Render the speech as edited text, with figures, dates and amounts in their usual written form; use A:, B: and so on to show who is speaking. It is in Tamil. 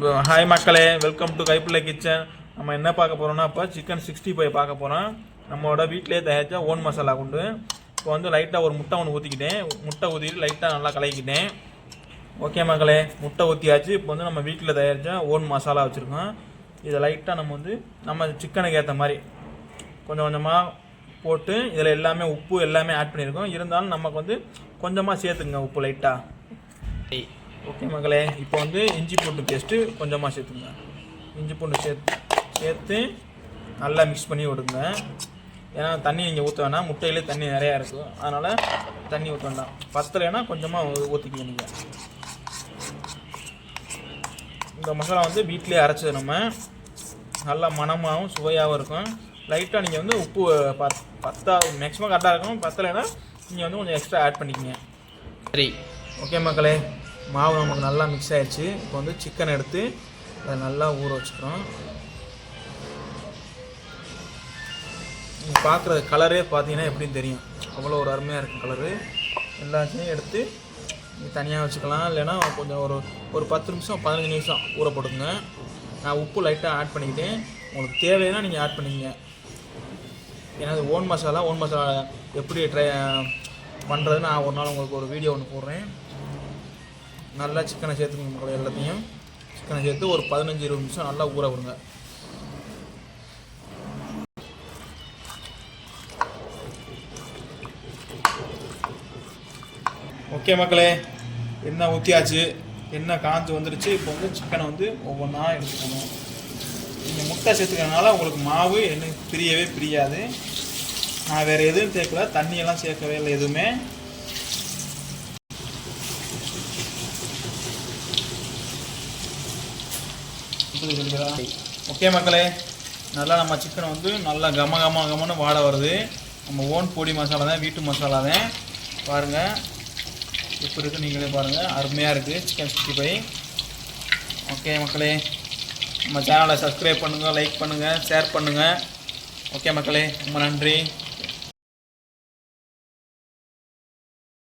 A: ஹாய் மக்களே, வெல்கம் டு கைப்பிள்ளை கிச்சன். நம்ம என்ன பார்க்க போகிறோம்னா இப்போ சிக்கன் 65 பார்க்க போகிறோம். நம்மளோட வீட்டிலே தயாரித்தா ஓன் மசாலா கொண்டு இப்போ வந்து லைட்டாக ஒரு முட்டை ஒன்று ஊற்றிக்கிட்டேன். முட்டை ஊற்றிட்டு லைட்டாக நல்லா கலக்கிட்டேன். ஓகே மக்களே, முட்டை ஊற்றியாச்சு. இப்போ வந்து நம்ம வீட்டில் தயாரித்தா ஓன் மசாலா வச்சுருக்கோம். இதை லைட்டாக நம்ம சிக்கனுக்கு ஏற்ற மாதிரி கொஞ்சம் கொஞ்சமாக போட்டு இதில் எல்லாமே உப்பு எல்லாமே ஆட் பண்ணியிருக்கோம். இருந்தாலும் நமக்கு வந்து கொஞ்சமாக சேர்த்துக்குங்க உப்பு லைட்டாக. ஓகே மக்களே, இப்போ வந்து இஞ்சி பூண்டு பேஸ்ட்டு கொஞ்சமாக சேர்த்துங்க. இஞ்சி பூண்டு சேர்த்து நல்லா மிக்ஸ் பண்ணி விடுங்க. ஏன்னா தண்ணி நீங்கள் ஊற்ற வேணாம், முட்டையிலே தண்ணி நிறையா இருக்கும், அதனால் தண்ணி ஊற்ற வேண்டாம். பத்தலைன்னா கொஞ்சமாக ஊற்றிக்கிங்க. நீங்கள் இந்த மசாலா வந்து வீட்டிலே அரைச்சது, நம்ம நல்லா மணமாகவும் சுவையாகவும் இருக்கும். லைட்டாக நீங்கள் வந்து உப்பு மேக்ஸிமம் கரெக்டாக இருக்கும். பத்தலைன்னா நீங்கள் வந்து கொஞ்சம் எக்ஸ்ட்ரா ஆட் பண்ணிக்கோங்க. சரி, ஓகே மக்களே, மாவு நமக்கு நல்லா மிக்ஸ் ஆகிடுச்சு. இப்போ வந்து சிக்கன் எடுத்து அதை நல்லா ஊற வச்சுக்கிறோம். நீங்கள் பார்க்குற கலரே பார்த்தீங்கன்னா எப்படின்னு தெரியும், அவ்வளோ ஒரு அருமையாக இருக்கும் கலரு. எல்லாத்தையும் எடுத்து தனியாக வச்சுக்கலாம். இல்லைன்னா கொஞ்சம் ஒரு 10 நிமிஷம் 15 நிமிஷம் ஊற போட்டுக்குங்க. நான் உப்பு லைட்டாக ஆட் பண்ணிக்கிட்டேன். உங்களுக்கு தேவைன்னா நீங்கள் ஆட் பண்ணிக்கங்க. ஏன்னா அது ஓன் மசாலா எப்படி ட்ரை பண்ணுறதுன்னு நான் ஒரு நாள் உங்களுக்கு ஒரு வீடியோ ஒன்று போடுறேன். நல்லா சிக்கனை சேர்த்துக்கணும் மக்களே. எல்லாத்தையும் சிக்கனை சேர்த்து ஒரு 15-20 நிமிஷம் நல்லா ஊற விடுங்க. ஓகே மக்களே, எண்ணெய் ஊற்றியாச்சு, எண்ணெய் காஞ்சு வந்துருச்சு. இப்போ வந்து சிக்கனை வந்து ஒவ்வொன்றா எடுத்துக்கணும். நீங்கள் முட்டை சேர்த்துக்கிறதுனால உங்களுக்கு மாவு எண்ணெய் பிரியாது. நான் வேறு எதுவும் சேர்க்கல, தண்ணியெல்லாம் சேர்க்கவே இல்லை எதுவுமே. ஓகே மக்களே, நல்லா நம்ம சிக்கன் வந்து நல்லா கமன்னு வாட வருது. நம்ம ஓன் பொடி மசாலா தான், வீட்டு மசாலா தான். பாருங்கள் எப்படி இருக்குது, நீங்களே பாருங்கள், அருமையாக இருக்குது சிக்கன் 65. ஓகே மக்களே, நம்ம சேனலை சப்ஸ்கிரைப் பண்ணுங்கள், லைக் பண்ணுங்கள், ஷேர் பண்ணுங்கள். ஓகே மக்களே, ரொம்ப நன்றி.